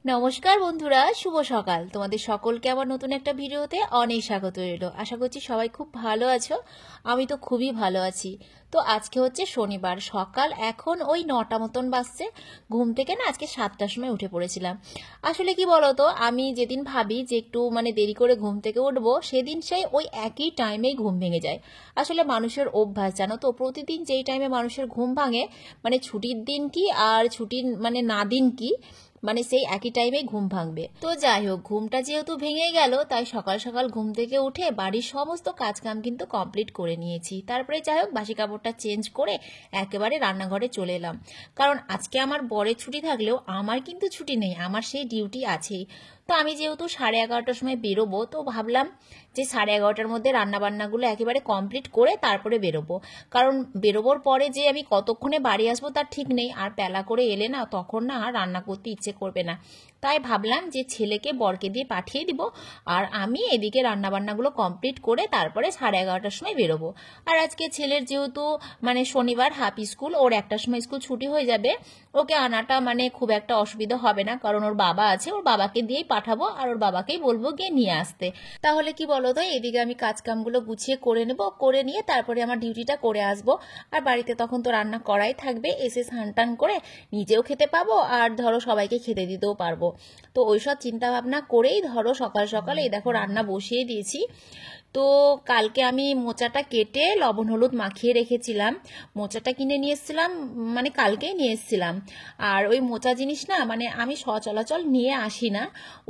নমস্কার বন্ধুরা, শুভ সকাল। তোমাদের সকলকে আমার নতুন একটা ভিডিওতে অনেক স্বাগত রইল। আশা করছি সবাই খুব ভালো আছো। আমি তো খুবই ভালো আছি। তো আজকে হচ্ছে শনিবার, সকাল এখন ওই 9টা মতন বাজছে। ঘুম থেকে না আজকে 7টার সময় উঠে পড়েছিলাম। আসলে কি বলতো, আমি যেদিন ভাবি যে একটু দেরি করে ঘুম থেকে উঠবো, সেদিন সেই ওই একই টাইমেই ঘুম ভেঙে যায়। আসলে মানুষের অভ্যাস, জানো তো, প্রতিদিন যেই টাইমে মানুষের ঘুম ভাঙে, ছুটির দিন কি আর ছুটির না দিন কি, সেই একই টাইমে ঘুম ভাঙবে। তো যাই হোক, ঘুমটা যেহেতু ভেঙে গেল, তাই সকাল সকাল ঘুম থেকে উঠে বাড়ির সমস্ত কাজ কাম কিন্তু কমপ্লিট করে নিয়েছি। তারপরে যাই হোক, বাসি কাপড়টা চেঞ্জ করে একেবারে রান্নাঘরে চলে এলাম। কারণ আজকে আমার বরের ছুটি থাকলেও আমার কিন্তু ছুটি নেই, আমার সেই ডিউটি আছেই। তো আমি যেহেতু 11:30টার সময় বেরোবো, তো ভাবলাম যে 11:30টার মধ্যে রান্নাবান্নাগুলো একেবারে কমপ্লিট করে তারপরে বেরোবো। কারণ বেরোবোর পরে যে আমি কতক্ষণে বাড়ি আসবো তার ঠিক নেই, আর বেলা করে এলে না তখন না আর রান্না করতে ইচ্ছে করবে না। তাই ভাবলাম যে ছেলেকে বরকে দিয়ে পাঠিয়ে দিব, আর আমি এদিকে রান্নাবান্নাগুলো কমপ্লিট করে তারপরে 11:30টার সময় বেরোবো। আর আজকে ছেলের যেহেতু শনিবার হাফ স্কুল, ওর 1টার সময় স্কুল ছুটি হয়ে যাবে, ওকে আনাটা খুব একটা অসুবিধা হবে না, কারণ ওর বাবা আছে, ওর বাবাকে দিয়েই পাঠাবো, আর ওর বাবাকেই বলবো গিয়ে নিয়ে আসতে। তাহলে কি বলো তো, এদিকে আমি কাজ কামগুলো গুছিয়ে করে নেব, করে নিয়ে তারপরে আমার ডিউটিটা করে আসবো। আর বাড়িতে তখন তো রান্না করাই থাকবে, এসে স্নান টান করে নিজেও খেতে পাবো, আর ধরো সবাইকে খেতে দিতেও পারবো। তো ওইসব চিন্তা ভাবনা করেই ধরো সকাল সকালে এই দেখো রান্না বসিয়ে দিয়েছি। তো কালকে আমি মোচাটা কেটে লবণ হলুদ মাখিয়ে রেখেছিলাম। মোচাটা কিনে নিয়ে এসেছিলাম, কালকেই নিয়ে এসেছিলাম। আর ওই মোচা জিনিস না আমি সচরাচর নিয়ে আসি না।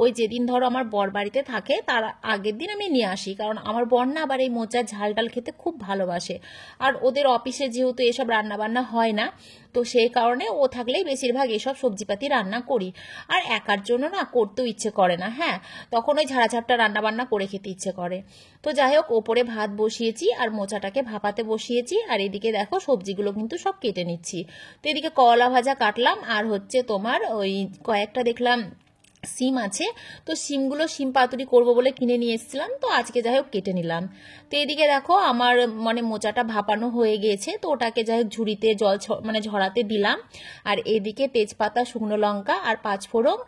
ওই যেদিন ধরো আমার বর বাড়িতে থাকে তার আগের দিন আমি নিয়ে আসি, কারণ আমার বর না আবার এই মোচার ঝাল ডাল খেতে খুব ভালোবাসে। আর ওদের অফিসে যেহেতু এসব রান্না বান্না হয় না, তো সেই কারণে ও থাকলেই বেশিরভাগ এসব সবজিপাতি রান্না করি। আর একার জন্য না করতেও ইচ্ছে করে না, হ্যাঁ, তখন ওই ঝাড়াঝাপটা রান্না বান্না করে খেতে ইচ্ছে করে। তো যাই হোক, ওপরে ভাত বসিয়েছি আর মোচাটাকে ভাপাতে বসিয়েছি, আর এদিকে দেখো সবজিগুলো কিন্তু সব কেটে নিচ্ছি। তো এদিকে করলা ভাজা কাটলাম, আর হচ্ছে তোমার ওই কয়েকটা দেখলাম সিম আছে, তো সিমগুলো সিম পাতুরি করবো বলে কিনে নিয়ে এসেছিলাম, তো আজকে যাই হোক কেটে নিলাম। তো এদিকে দেখো আমার মোচাটা ভাপানো হয়ে গিয়েছে, তো ওটাকে যাই হোক ঝুড়িতে জল ঝরাতে দিলাম। আর এদিকে তেজপাতা, শুকনো লঙ্কা আর 5 ফোড়ন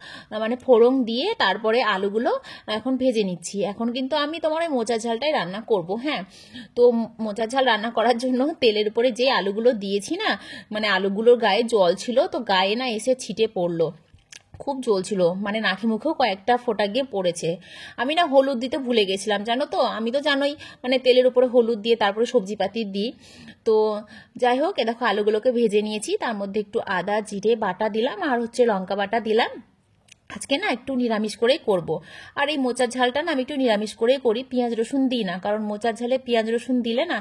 ফোড়ন দিয়ে তারপরে আলুগুলো এখন ভেজে নিচ্ছি। এখন কিন্তু আমি তোমার ওই মোচার ঝালটাই রান্না করব, হ্যাঁ। তো মোচার ঝাল রান্না করার জন্য তেলের উপরে যে আলুগুলো দিয়েছি না, আলুগুলোর গায়ে জল ছিল, তো গায়ে না এসে ছিটে পড়লো, খুব জ্বলছিল, নাকে মুখেও কয়েকটা ফোঁটা গিয়ে পড়েছে। আমি না হলুদ দিতে ভুলে গেছিলাম, জানো তো, আমি তো জানোই তেলের উপরে হলুদ দিয়ে তারপরে সবজিপাতি দিই। তো যাই হোক, এ দেখো আলুগুলোকে ভেজে নিয়েছি, তার মধ্যে একটু আদা জিরে বাটা দিলাম, আর হচ্ছে লঙ্কা বাটা দিলাম। আজকে না একটু নিরামিষ করেই করব। আর এই মোচার ঝালটা না আমি একটু নিরামিষ করেই করি, পেঁয়াজ রসুন দিই না, কারণ মোচার ঝালে পেঁয়াজ রসুন দিলে না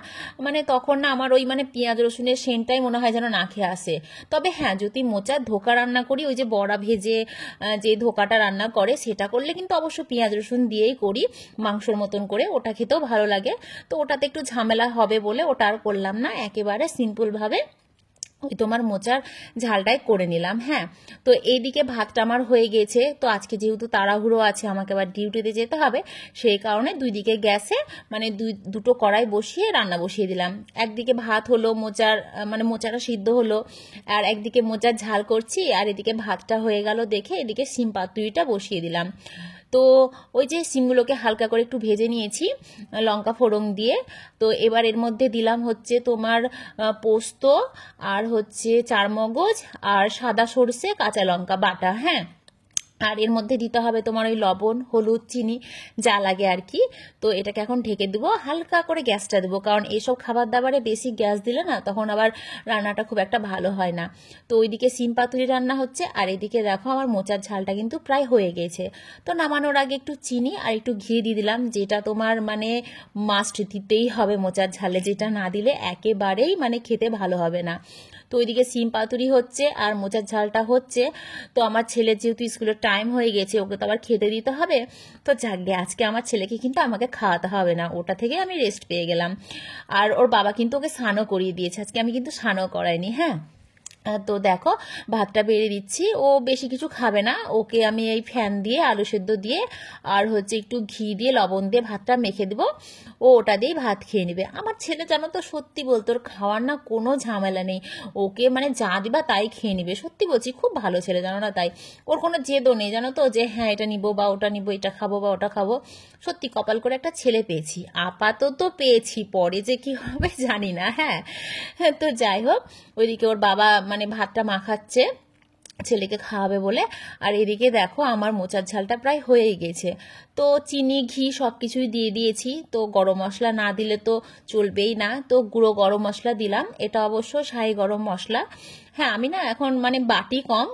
তখন না আমার ওই পেঁয়াজ রসুনের সেন্টটাই মনে হয় যেন না খেয়ে আসে। তবে হ্যাঁ, যদি মোচার ধোকা রান্না করি, ওই যে বড়া ভেজে যে ধোকাটা রান্না করে সেটা করলে কিন্তু অবশ্য পেঁয়াজ রসুন দিয়েই করি, মাংসর মতন করে, ওটা খেতেও ভালো লাগে। তো ওটাতে একটু ঝামেলা হবে বলে ওটা আর করলাম না, একেবারে সিম্পলভাবে ওই তোমার মোচার ঝালটাই করে নিলাম, হ্যাঁ। তো এইদিকে ভাতটা আমার হয়ে গেছে। তো আজকে যেহেতু তাড়াহুড়ো আছে, আমাকে আবার ডিউটিতে যেতে হবে, সেই কারণে দুই দিকে গ্যাসে দুটো কড়াই বসিয়ে রান্না বসিয়ে দিলাম। একদিকে ভাত হলো, মোচাটা সিদ্ধ হলো, আর একদিকে মোচার ঝাল করছি, আর এদিকে ভাতটা হয়ে গেল দেখে এদিকে সিম পাতুরিটা বসিয়ে দিলাম। তো ওই যে সিমগুলোকে হালকা করে একটু ভেজে নিয়েছি লঙ্কা ফোড়ন দিয়ে। তো এবার এর মধ্যে দিলাম হচ্ছে তোমার পোস্ত, আর হচ্ছে চারমগজ, আর সাদা সর্ষে, কাঁচা লঙ্কা বাটা, হ্যাঁ। আর এর মধ্যে দিতে হবে তোমার ওই লবণ হলুদ চিনি, যা লাগে আর কি। তো এটাকে এখন ঢেকে দেবো, হালকা করে গ্যাসটা দেবো, কারণ এইসব খাবার দাবারে বেশি গ্যাস দিলে না তখন আবার রান্নাটা খুব একটা ভালো হয় না। তো ওইদিকে সিম পাতুরি রান্না হচ্ছে, আর এদিকে দেখো আমার মোচার ঝালটা কিন্তু প্রায় হয়ে গেছে। তো নামানোর আগে একটু চিনি আর একটু ঘি দিয়ে দিলাম, যেটা তোমার মাস্ট দিতেই হবে মোচার ঝালে, যেটা না দিলে একেবারেই খেতে ভালো হবে না। তো ওইদিকে সিম পাতুরি হচ্ছে আর মোচার ঝালটা হচ্ছে। তো আমার ছেলের যেহেতু স্কুলের টাইম হয়ে গেছে, ওকে তো আবার খেতে দিতে হবে। তো যাকগে, আজকে আমার ছেলেকে কিন্তু আমাকে খাওয়াতে হবে না, ওটা থেকে আমি রেস্ট পেয়ে গেলাম। আর ওর বাবা কিন্তু ওকে স্নানও করিয়ে দিয়েছে, আজকে আমি কিন্তু স্নানও করাইনি, হ্যাঁ। তো দেখো ভাতটা বেড়ে দিচ্ছি, ও বেশি কিছু খাবে না, ওকে আমি এই ফ্যান দিয়ে আলু সেদ্ধ দিয়ে আর হচ্ছে একটু ঘি দিয়ে লবণ দিয়ে ভাতটা মেখে দেবো, ও ওটা দিয়েই ভাত খেয়ে নেবে। আমার ছেলে জানো তো, সত্যি বলতো ওর খাওয়ার না কোনো ঝামেলা নেই, ওকে মানে যা দিবা তাই খেয়ে নিবে, সত্যি বলছি খুব ভালো ছেলে জানো না। তাই ওর কোনো জেদও নেই জানো তো, যে হ্যাঁ এটা নিবো বা ওটা নিবো, এটা খাবো বা ওটা খাবো। সত্যি কপাল করে একটা ছেলে পেয়েছি, আপাতত পেয়েছি, পরে যে কি হবে জানি না। হ্যাঁ, তো যাই হোক, ওইদিকে ওর বাবা মানে ভাতটা মাখাচ্ছে ছেলেকে খাওয়াবে বলে, আর এদিকে দেখো আমার মোচার ঝালটা প্রায় হয়েই গেছে। তো চিনি ঘি সব কিছুই দিয়ে দিয়েছি, তো গরম মশলা না দিলে তো চলবেই না, তো গুঁড়ো গরম মশলা দিলাম, এটা অবশ্য শাহি গরম মশলা। হ্যাঁ, আমি না এখন মানে বাটি কম,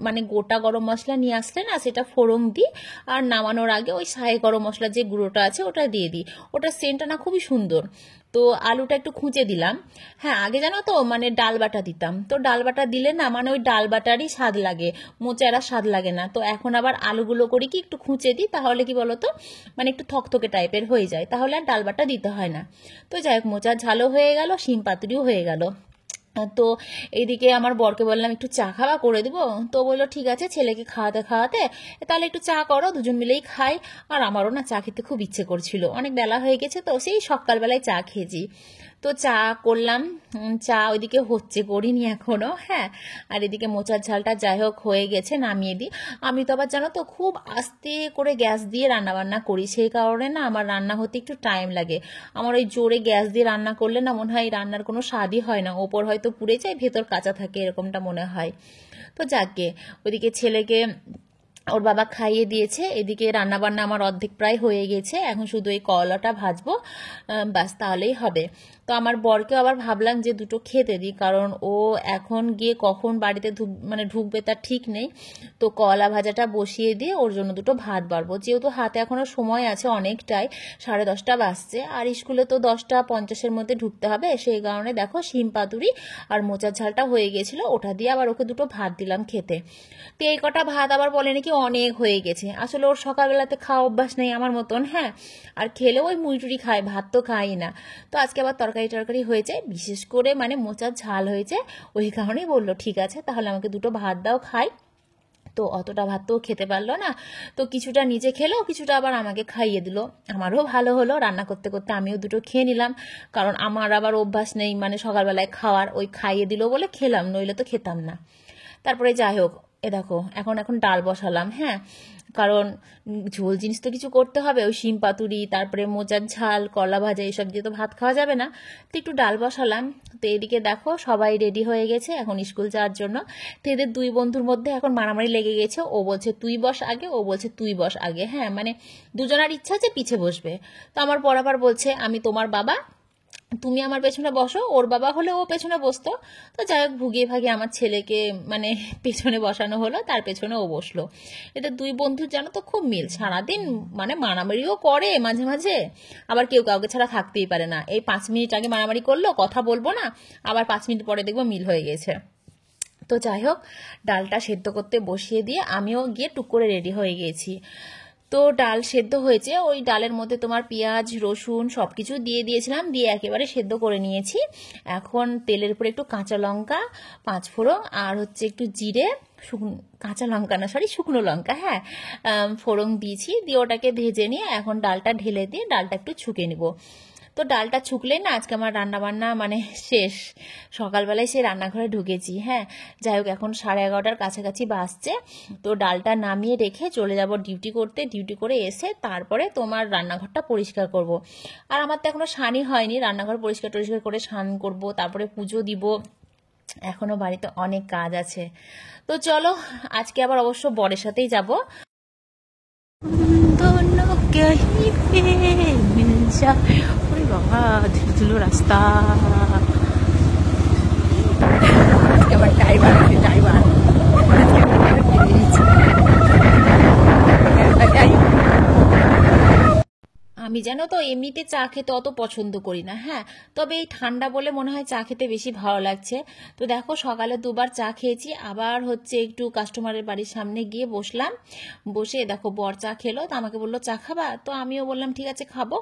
মানে গোটা গরম মশলা নিয়ে আসলে না সেটা ফোড়ন দিই, আর নামানোর আগে ওই শাহি গরম মশলা যে গুঁড়োটা আছে ওটা দিয়ে দিই, ওটা সেন্টটা না খুবই সুন্দর। তো আলুটা একটু খুঁচে দিলাম। হ্যাঁ, আগে জানো তো মানে ডাল বাটা দিতাম, তো ডাল বাটা দিলে না মানে ওই ডাল বাটারই স্বাদ লাগে, মোচারা স্বাদ লাগে না। তো এখন আবার আলুগুলো করি কি একটু খুঁচে দিই, তাহলে কি বলতো মানে একটু থকথকে টাইপের হয়ে যায়, তাহলে আর ডাল বাটা দিতে হয় না। তো যাই হোক, মোচার ঝালও হয়ে গেল, শিম পাতুরিও হয়ে গেল। তো এইদিকে আমার বরকে বললাম একটু চা খাওয়া করে দেবো, তো বললো ঠিক আছে, ছেলেকে খাওয়াতে খাওয়াতে তাহলে একটু চা করো, দুজন মিলেই খাই। আর আমারও না চা খেতে খুব ইচ্ছে করছিল, অনেক বেলা হয়ে গেছে, তো সেই সকালবেলায় চা খেয়েছি। তো চা করলাম, চা ওইদিকে হচ্ছে, করিনি এখনো। হ্যাঁ, আর এদিকে মোচার ঝালটা যাই হোক হয়ে গেছে, নামিয়ে দিই। আমি তো আবার জানো তো খুব আস্তে করে গ্যাস দিয়ে রান্না বান্না করি, সেই কারণে না আমার রান্না হতে একটু টাইম লাগে। আমার ওই জোরে গ্যাস দিয়ে রান্না করলে না মনে হয় রান্নার কোনো স্বাদই হয় না, ওপর হয়তো পুড়ে যায় ভেতর কাঁচা থাকে, এরকমটা মনে হয়। তো যাকে ওইদিকে ছেলেকে ওর বাবা খাইয়ে দিয়েছে, এদিকে রান্না বান্না আমার অর্ধেক প্রায় হয়ে গেছে, এখন শুধু এই করলাটা ভাজবো, ব্যাস তাহলেই হবে। তো আমার বরকেও আবার ভাবলাম যে দুটো খেতে দিই, কারণ ও এখন গিয়ে কখন বাড়িতে মানে ঢুকবে তার ঠিক নেই। তো কলা ভাজাটা বসিয়ে দিয়ে ওর জন্য দুটো ভাত বাড়বো, যেহেতু হাতে এখনো সময় আছে অনেকটাই, 10:30 বাজছে, আর স্কুলে তো 10:50-এর মধ্যে ঢুকতে হবে, সেই কারণে দেখো শিম পাতুরি আর মোচার ঝালটা হয়ে গেছিল, ওটা দিয়ে আবার ওকে দুটো ভাত দিলাম খেতে। তো এই কটা ভাত আবার বলে নাকি অনেক হয়ে গেছে, আসলে ওর সকালবেলাতে খাওয়া অভ্যাস নেই আমার মতন। হ্যাঁ, আর খেলেও ওই মুড়ি খায়, ভাত তো খাই না। তো আজকে আবার তরকারি টরকারি হয়েছে, বিশেষ করে মানে মোচার ঝাল হয়েছে, ওই কারণেই বললো ঠিক আছে তাহলে আমাকে দুটো ভাত দাও খাই। তো অতটা ভাত তো খেতে পারলো না, তো কিছুটা নিজে খেলো, কিছুটা আবার আমাকে খাইয়ে দিল। আমারও ভালো হলো, রান্না করতে করতে আমিও দুটো খেয়ে নিলাম, কারণ আমার আবার অভ্যাস নেই মানে সকালবেলায় খাওয়ার, ওই খাইয়ে দিল বলে খেলাম, নইলে তো খেতাম না। তারপরে যাই হোক, এ দেখো এখন এখন ডাল বসালাম। হ্যাঁ, কারণ ঝোল জিনিস তো কিছু করতে হবে, ওই শিম পাতুরি তারপরে মোচার ঝাল কলা ভাজা এইসব দিয়ে তো ভাত খাওয়া যাবে না, তো একটু ডাল বসালাম। তো এদিকে দেখো সবাই রেডি হয়ে গেছে এখন স্কুল যাওয়ার জন্য। তো এদের দুই বন্ধুর মধ্যে এখন মারামারি লেগে গেছে, ও বলছে তুই বস আগে, ও বলছে তুই বস আগে। হ্যাঁ, মানে দুজনের ইচ্ছা যে পিছে বসবে। তো আমার বরাবর বলছে আমি তোমার বাবা, তুমি আমার পেছনে বসো, ওর বাবা হলে ও পেছনে বসতো। তো যাই হোক, ভুগিয়ে ভাগিয়ে আমার ছেলেকে মানে পেছনে বসানো হলো, তার পেছনে ও বসলো। এদের দুই বন্ধু জানো তো খুব মিল, সারাদিন মানে মারামারিও করে মাঝে মাঝে, আবার কেউ কাউকে ছাড়া থাকতেই পারে না। এই 5 মিনিট আগে মারামারি করলো, কথা বলবো না, আবার 5 মিনিট পরে দেখবো মিল হয়ে গেছে। তো যাই হোক, ডালটা সেদ্ধ করতে বসিয়ে দিয়ে আমিও গিয়ে টুক করে রেডি হয়ে গেছি। তো ডাল সেদ্ধ হয়েছে, ওই ডালের মধ্যে তোমার পেঁয়াজ রসুন সব কিছু দিয়ে দিয়েছিলাম, দিয়ে একেবারে সেদ্ধ করে নিয়েছি। এখন তেলের উপরে একটু কাঁচা লঙ্কা, 5 ফোড়ন আর হচ্ছে একটু জিরে, শুকনো কাঁচা লঙ্কা না সরি শুকনো লঙ্কা, হ্যাঁ, ফোড়ন দিয়েছি, দিয়ে ওটাকে ভেজে নিয়ে এখন ডালটা ঢেলে দিয়ে ডালটা একটু ছুঁকে নিব। তো ডালটা ছুকলে না আজকে আমার রান্না বান্না মানে শেষ, সকালবেলায় সে রান্নাঘরে ঢুকেছি। হ্যাঁ, যাই হোক এখন 11:30-এর কাছাকাছি বাজছে। তো ডালটা নামিয়ে রেখে চলে যাব ডিউটি করতে, ডিউটি করে এসে তারপরে তোমার রান্নাঘরটা পরিষ্কার করব। আর আমার তো এখনো স্নানই হয়নি, রান্নাঘর পরিষ্কার টরিষ্কার করে স্নান করব, তারপরে পুজো দিব, এখনো বাড়িতে অনেক কাজ আছে। তো চলো, আজকে আবার অবশ্য বরের সাথেই যাব। दोनों कहीं पे मिल जाए। ওরে বাবা, ধুলো রাস্তা, আমার ড্রাইভার আছে, ড্রাইভার আমি জানো তো এমনিতে চা খেতে অত পছন্দ করি না, হ্যাঁ, তবে এই ঠান্ডা বলে মনে হয় চা খেতে বেশি ভালো লাগছে। তো দেখো সকালে দুবার চা খেয়েছি, আবার হচ্ছে একটু কাস্টমারের বাড়ির সামনে গিয়ে বসলাম, বসে দেখো বর চা খেলো, তো আমাকে বললো চা খাবা, তো আমিও বললাম ঠিক আছে খাবো,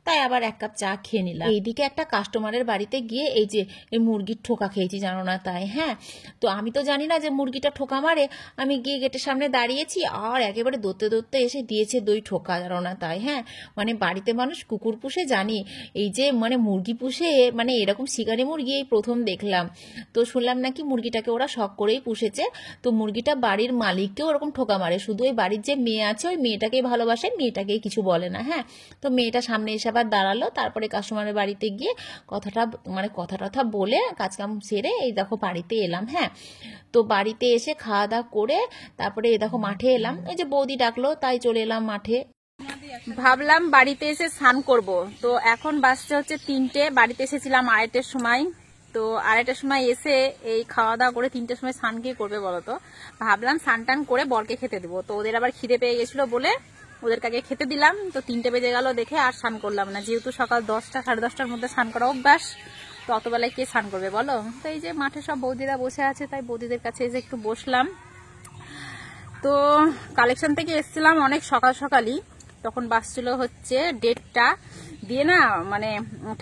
তাই আবার এক কাপ চা খেয়ে নিলাম। এইদিকে একটা কাস্টমারের বাড়িতে গিয়ে এই যে এই মুরগির ঠোকা খেয়েছি, জানো না তাই, হ্যাঁ, তো আমি তো জানি না যে মুরগিটা ঠোকা মারে, আমি গিয়ে গেটের সামনে দাঁড়িয়েছি আর একেবারে দৌড়তে দৌড়তে এসে দিয়েছে দই ঠোকা, জানো না তাই, হ্যাঁ, মানে বাড়িতে মানুষ কুকুর পুষে জানি, এই যে মানে মুরগি পুষে মানে এরকম শিকারি মুরগি এই প্রথম দেখলাম। তো শুনলাম নাকি মুরগিটাকে ওরা শখ করেই পুষেছে, তো মুরগিটা বাড়ির মালিককেও ওরকম ঠোকা মারে, শুধু ওই বাড়ির যে মেয়ে আছে ওই মেয়েটাকেই ভালোবাসে, মেয়েটাকেই কিছু বলে না, হ্যাঁ। তো মেয়েটা সামনে এসে আবার দাঁড়ালো, তারপরে কাস্টমারের বাড়িতে গিয়ে কথা টথা বলে কাজকাম সেরে এই দেখো বাড়িতে এলাম, হ্যাঁ। তো বাড়িতে এসে খাওয়া দাওয়া করে তারপরে এই দেখো মাঠে এলাম, এই যে বৌদি ডাকলো তাই চলে এলাম মাঠে। ভাবলাম বাড়িতে এসে স্নান করব, তো এখন বাজছে হচ্ছে 3টে, বাড়িতে এসেছিলাম 2:30-এর সময়, তো 2:30-এর সময় এসে এই খাওয়া দাওয়া করে 3টের সময় স্নান কি করবে বলো তো, ভাবলাম স্নান টান করে বরকে খেতে দেবো, তো ওদের আবার খিদে পেয়ে গেছিলো বলে ওদেরকে আগে খেতে দিলাম, তো 3টে বেজে গেল দেখে আর স্নান করলাম না, যেহেতু সকাল 10টা 10:30টার মধ্যে স্নান করা অভ্যাস, তো অতবেলায় কে স্নান করবে বলো। তো এই যে মাঠে সব বৌদিরা বসে আছে, তাই বৌদিদের কাছে এসে একটু বসলাম। তো কালেকশন থেকে এসেছিলাম অনেক সকাল সকালই, তখন বাসছিল হচ্ছে 1:30টা, দিয়ে না মানে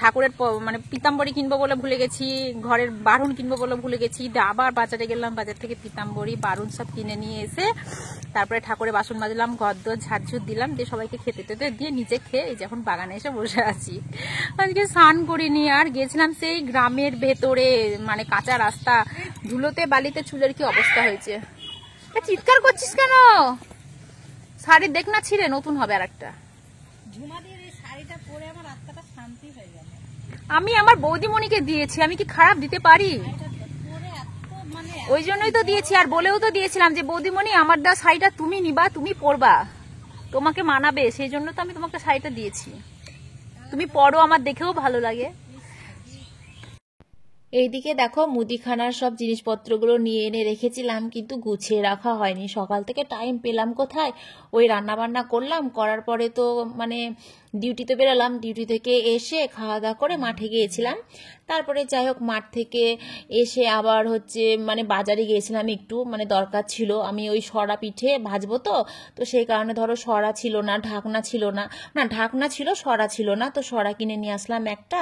ঠাকুরের মানে পিতাম্বরী কিনবো বলে ভুলে গেছি, ঘরের বারুন কিনবো বলে ভুলে গেছি, আবার বাজারে গেলাম, বাজার থেকে পিতাম্বরী বারুন সব কিনে নিয়ে এসে তারপরে ঠাকুরের বাসন মাজলাম, ঘর দর ঝাড়ঝুট দিলাম, দিয়ে সবাইকে খেতে টেতে দিয়ে নিজে খেয়ে এই যে এখন বাগানে এসে বসে আছি। আজকে স্নান করিনি, আর গেছিলাম সেই গ্রামের ভেতরে, মানে কাঁচা রাস্তা, ধুলোতে বালিতে চুলের কি অবস্থা হয়েছে। চিৎকার করছিস কেন? শাড়ি দেখ না ছিঁড়ে নতুন হবে আর একটা। আমি আমার বৌদিমণিকে দিয়েছি, আমি কি খারাপ দিতে পারি? ওই জন্যই তো দিয়েছি, আর বলেও তো দিয়েছিলাম যে বৌদিমণি আমার দেওয়া শাড়িটা তুমি নিবা, তুমি পরবা, তোমাকে মানাবে, সেই জন্য তো আমি তোমাকে শাড়িটা দিয়েছি, তুমি পরো, আমার দেখেও ভালো লাগে। এইদিকে দেখো মুদিখানার সব জিনিসপত্রগুলো নিয়ে এনে রেখেছিলাম, কিন্তু গুছিয়ে রাখা হয়নি, সকাল থেকে টাইম পেলাম কোথায়, ওই রান্না বান্না করলাম, করার পরে তো মানে ডিউটিতে বেরোলাম, ডিউটি থেকে এসে খাওয়া দাওয়া করে মাঠে গিয়েছিলাম, তারপরে যাই হোক মাঠ থেকে এসে আবার হচ্ছে মানে বাজারে গিয়েছিলাম একটু, মানে দরকার ছিল, আমি ওই সরা পিঠে ভাজবো, তো তো সেই কারণে ধরো সরা ছিল না, ঢাকনা ছিল না, না ঢাকনা ছিল সরা ছিল না, তো সরা কিনে নিয়ে আসলাম একটা,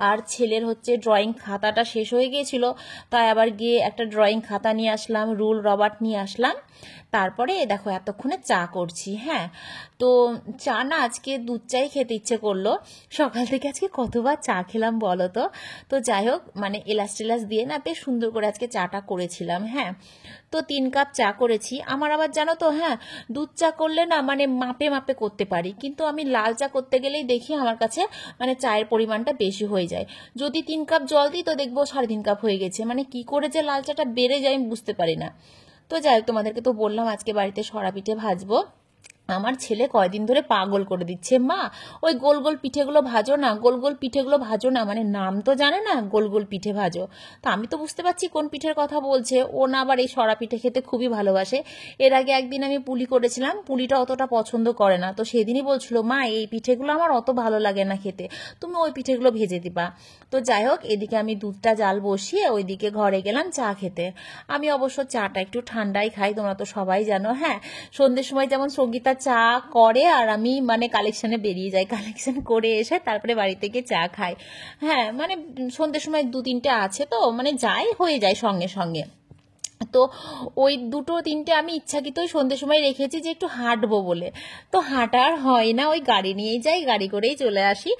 আর ছেলের হচ্ছে ড্রয়িং খাতাটা শেষ হয়ে গিয়েছিল, তাই আবার গিয়ে একটা ড্রয়িং খাতা নিয়ে আসলাম, রুল রবার্ট নিয়ে আসলাম, তারপরে দেখো এতক্ষণে চা করছি, হ্যাঁ। তো চা না আজকে দুধ চাই খেতে ইচ্ছে করলো, সকাল থেকে আজকে কতবার চা খেলাম বলো তো। তো যাই হোক মানে এলাচ টেলাচ দিয়ে না বেশ সুন্দর করে আজকে চাটা করেছিলাম, হ্যাঁ। তো 3 কাপ চা করেছি, আমার আবার জানো তো, হ্যাঁ, দুধ চা করলে না মানে মাপে মাপে করতে পারি, কিন্তু আমি লাল চা করতে গেলেই দেখি আমার কাছে মানে চায়ের পরিমাণটা বেশি হয়ে যায়, যদি 3 কাপ জল দিই তো দেখবো 3.5 কাপ হয়ে গেছে, মানে কি করে যে লাল চাটা বেড়ে যায় আমি বুঝতে পারি না। তো যাই হোক তোমাদেরকে তো বললাম আজকে বাড়িতে সরা পিঠে ভাজবো, আমার ছেলে কয়দিন ধরে পাগল করে দিচ্ছে, মা ওই গোল গোল পিঠেগুলো ভাজো না, গোল গোল পিঠেগুলো ভাজো না, মানে নাম তো জানে না, গোল গোল পিঠে ভাজো। তো আমি তো বুঝতে পারছি কোন পিঠের কথা বলছে, ও না আবার এই সরা পিঠে খেতে খুবই ভালোবাসে, এর আগে একদিন আমি পুলি করেছিলাম, পুলিটা অতটা পছন্দ করে না, তো সেদিনই বলছিল মা এই পিঠেগুলো আমার অত ভালো লাগে না খেতে, তুমি ওই পিঠেগুলো ভেজে দিবা। তো যাই হোক এদিকে আমি দুধটা জাল বসিয়ে ওইদিকে ঘরে গেলাম চা খেতে। আমি অবশ্য চাটা একটু ঠান্ডাই খাই, তোমরা তো সবাই জানো, হ্যাঁ, সন্ধ্যের সময় যেমন সঙ্গীতা চা করে আর আমি মানে কালেকশনে বেরিয়ে যাই, কালেকশন করে এসে তারপরে বাড়িতে গিয়ে চা খাই, হ্যাঁ, মানে সন্ধ্যের সময় 2-3টে আছে, তো মানে যাই হয়ে যায় সঙ্গে সঙ্গে। তো ওই 2-3টে আমি ইচ্ছাকৃতই সন্ধ্যের সময় রেখেছি যে একটু হাঁটবো বলে, তো হাঁটা আর হয় না, ওই গাড়ি নিয়েই যাই, গাড়ি করেই চলে আসি,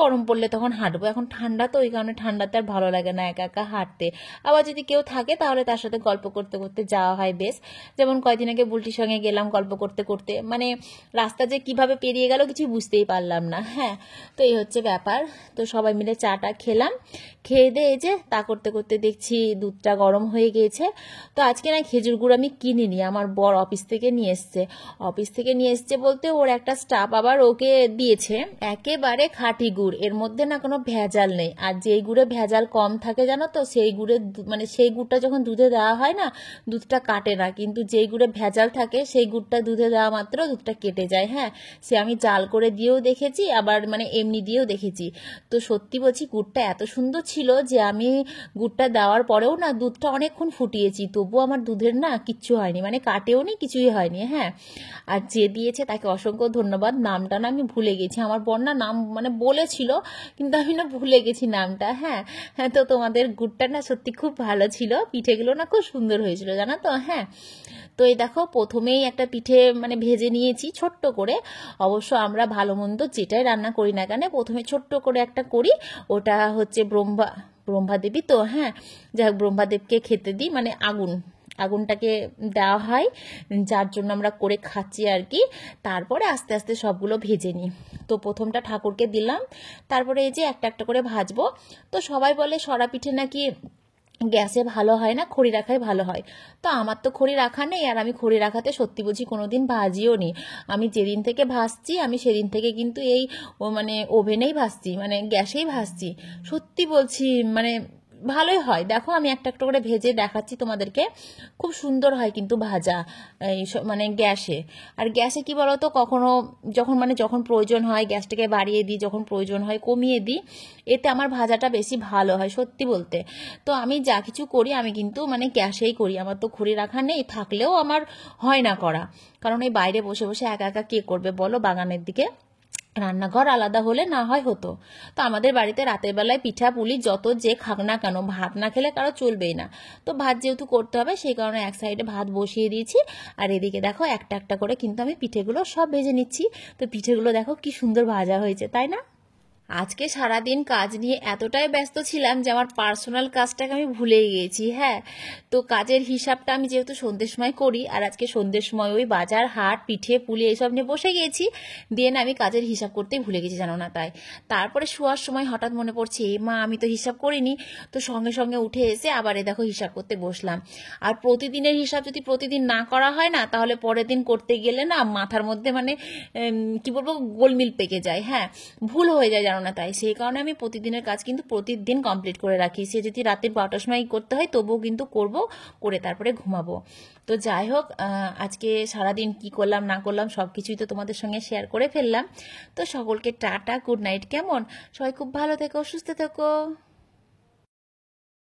গরম পড়লে তখন হাঁটবো, এখন ঠান্ডা তো ওই কারণে ঠান্ডাতে আর ভালো লাগে না একা একা হাঁটতে, আবার যদি কেউ থাকে তাহলে তার সাথে গল্প করতে করতে যাওয়া হয় বেশ, যেমন কয়দিন আগে বুলটির সঙ্গে গেলাম গল্প করতে করতে, মানে রাস্তা যে কিভাবে পেরিয়ে গেল কিছু বুঝতেই পারলাম না, হ্যাঁ। তো এই হচ্ছে ব্যাপার, তো সবাই মিলে চাটা খেলাম, খেয়ে দিয়ে এই যে তা করতে করতে দেখছি দুধটা গরম হয়ে গিয়েছে, তো আজকে না খেজুর গুড় আমি কিনিনি, আমার বর অফিস থেকে নিয়ে এসছে। অফিস থেকে নিয়ে এসছে বলতে ওর একটা স্টাফ আবার ওকে দিয়েছে একেবারে খাঁটি গুড়, এর মধ্যে না কোনো ভেজাল নেই। আর যেই গুড়ে ভেজাল কম থাকে জানো তো, সেই গুড়ে মানে সেই গুড়টা যখন দুধে দেওয়া হয় না, দুধটা কাটে না, কিন্তু যেই গুড়ে ভেজাল থাকে সেই গুড়টা দুধে দেওয়া মাত্র দুধটা কেটে যায়। হ্যাঁ, সে আমি জাল করে দিয়েও দেখেছি, আবার মানে এমনি দিয়েও দেখেছি। তো সত্যি বলছি গুড়টা এত সুন্দর ছিল যে আমি গুড়টা দেওয়ার পরেও না দুধটা অনেকক্ষণ ফুটিয়েছি, তবুও আমার দুধের না কিচ্ছু হয়নি, মানে কাটেও নি, কিছুই হয়নি। হ্যাঁ, আর যে দিয়েছে তাকে অসংখ্য ধন্যবাদ। নামটা না আমি ভুলে গেছি, আমার বর না নাম মানে বলেছিল, কিন্তু আমি না ভুলে গেছি নামটা। হ্যাঁ হ্যাঁ, তো তোমাদের গুড়টা না সত্যি খুব ভালো ছিল, পিঠেগুলো না খুব সুন্দর হয়েছিল জানো তো। হ্যাঁ, তো এই দেখো প্রথমেই একটা পিঠে মানে ভেজে নিয়েছি ছোট্ট করে। অবশ্য আমরা ভালো মন্দ যেটাই রান্না করি না কেন প্রথমে ছোট্ট করে একটা করি, ওটা হচ্ছে ব্রহ্মাদেবী তো। হ্যাঁ, যাই হোক ব্রহ্মাদেবকে খেতে দিই, মানে আগুনটাকে দেওয়া হয়, যার জন্য আমরা করে খাচ্ছি আর কি। তারপরে আস্তে আস্তে সবগুলো ভেজে নিই। তো প্রথমটা ঠাকুরকে দিলাম, তারপরে এই যে একটা একটা করে ভাজবো। তো সবাই বলে সরা পিঠে নাকি গ্যাসে ভালো হয় না, খড়ি রাখাই ভালো হয়। তো আমার তো খড়ি রাখা নেই, আর আমি খড়ি রাখাতে সত্যি বলছি কোনোদিন ভাজিও নি। আমি যেদিন থেকে ভাজছি আমি সেদিন থেকে কিন্তু এই মানে ওভেনেই ভাজছি, মানে গ্যাসেই ভাজছি। সত্যি বলছি মানে ভালোই হয়। দেখো আমি একটা একটা করে ভেজে দেখাচ্ছি তোমাদেরকে, খুব সুন্দর হয় কিন্তু ভাজা এই মানে গ্যাসে। আর গ্যাসে কি বলতো, কখনো যখন প্রয়োজন হয় গ্যাসটাকে বাড়িয়ে দিই, যখন প্রয়োজন হয় কমিয়ে দিই, এতে আমার ভাজাটা বেশি ভালো হয় সত্যি বলতে। তো আমি যা কিছু করি আমি কিন্তু মানে গ্যাসেই করি, আমার তো খড়ি রাখা নেই, থাকলেও আমার হয় না করা। কারণ এই বাইরে বসে বসে একা একা কে করবে বলো, বাগানের দিকে রান্নাঘর আলাদা হলে না হয় হতো। তো আমাদের বাড়িতে রাতের বেলায় পিঠা পুলি যত যে খাক না কেন, ভাত না খেলে কারো চলবেই না। তো ভাত যেহেতু করতে হবে সেই কারণে এক সাইডে ভাত বসিয়ে দিয়েছি, আর এদিকে দেখো একটা একটা করে কিন্তু আমি পিঠেগুলো সব ভেজে নিচ্ছি। তো পিঠেগুলো দেখো কি সুন্দর ভাজা হয়েছে, তাই না? আজকে সারাদিন কাজ নিয়ে এতটাই ব্যস্ত ছিলাম যে আমার পার্সোনাল কাজটাকে আমি ভুলেই গেছি। হ্যাঁ, তো কাজের হিসাবটা আমি যেহেতু সন্ধ্যের সময় করি, আর আজকে সন্ধ্যের সময় ওই বাজার হাট পিঠে পুলি এইসব নিয়ে বসে গেছি, দিয়ে না আমি কাজের হিসাব করতেই ভুলে গেছি জানো না। তাই তারপরে শোয়ার সময় হঠাৎ মনে পড়ছে, মা আমি তো হিসাব করিনি। তো সঙ্গে সঙ্গে উঠে এসে আবার দেখো হিসাব করতে বসলাম। আর প্রতিদিনের হিসাব যদি প্রতিদিন না করা হয় না, তাহলে পরের দিন করতে গেলে না মাথার মধ্যে মানে কি বলবো গোলমিল পেকে যায়। হ্যাঁ, ভুল হয়ে যায় জানো না। তাই সেই কারণে আমি প্রতিদিনের কাজ কিন্তু প্রতিদিন কমপ্লিট করে রাখি, সে যদি রাতের 12টার সময় করতে হয় তবুও কিন্তু করব, করে তারপরে ঘুমাবো। তো যাই হোক, আজকে সারাদিন কি করলাম না করলাম সব কিছুই তো তোমাদের সঙ্গে শেয়ার করে ফেললাম। তো সকলকে টাটা, গুড নাইট। কেমন সবাই খুব ভালো থেকো, সুস্থ থেকো।